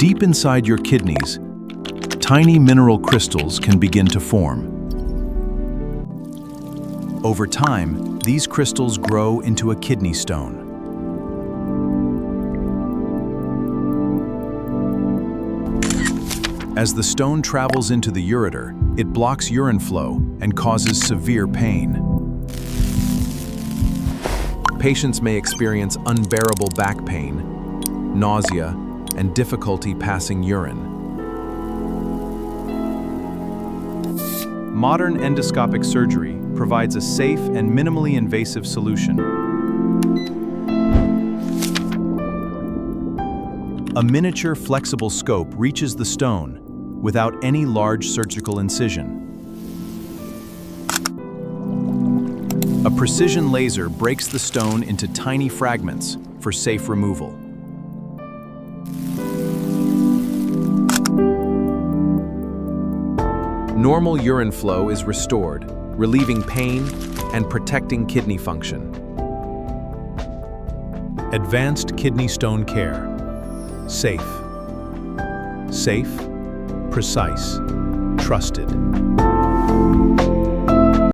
Deep inside your kidneys, tiny mineral crystals can begin to form. Over time, these crystals grow into a kidney stone. As the stone travels into the ureter, it blocks urine flow and causes severe pain. Patients may experience unbearable back pain, nausea, and difficulty passing urine. Modern endoscopic surgery provides a safe and minimally invasive solution. A miniature flexible scope reaches the stone without any large surgical incision. A precision laser breaks the stone into tiny fragments for safe removal. Normal urine flow is restored, relieving pain and protecting kidney function. Advanced kidney stone care. Safe. Safe, precise, trusted.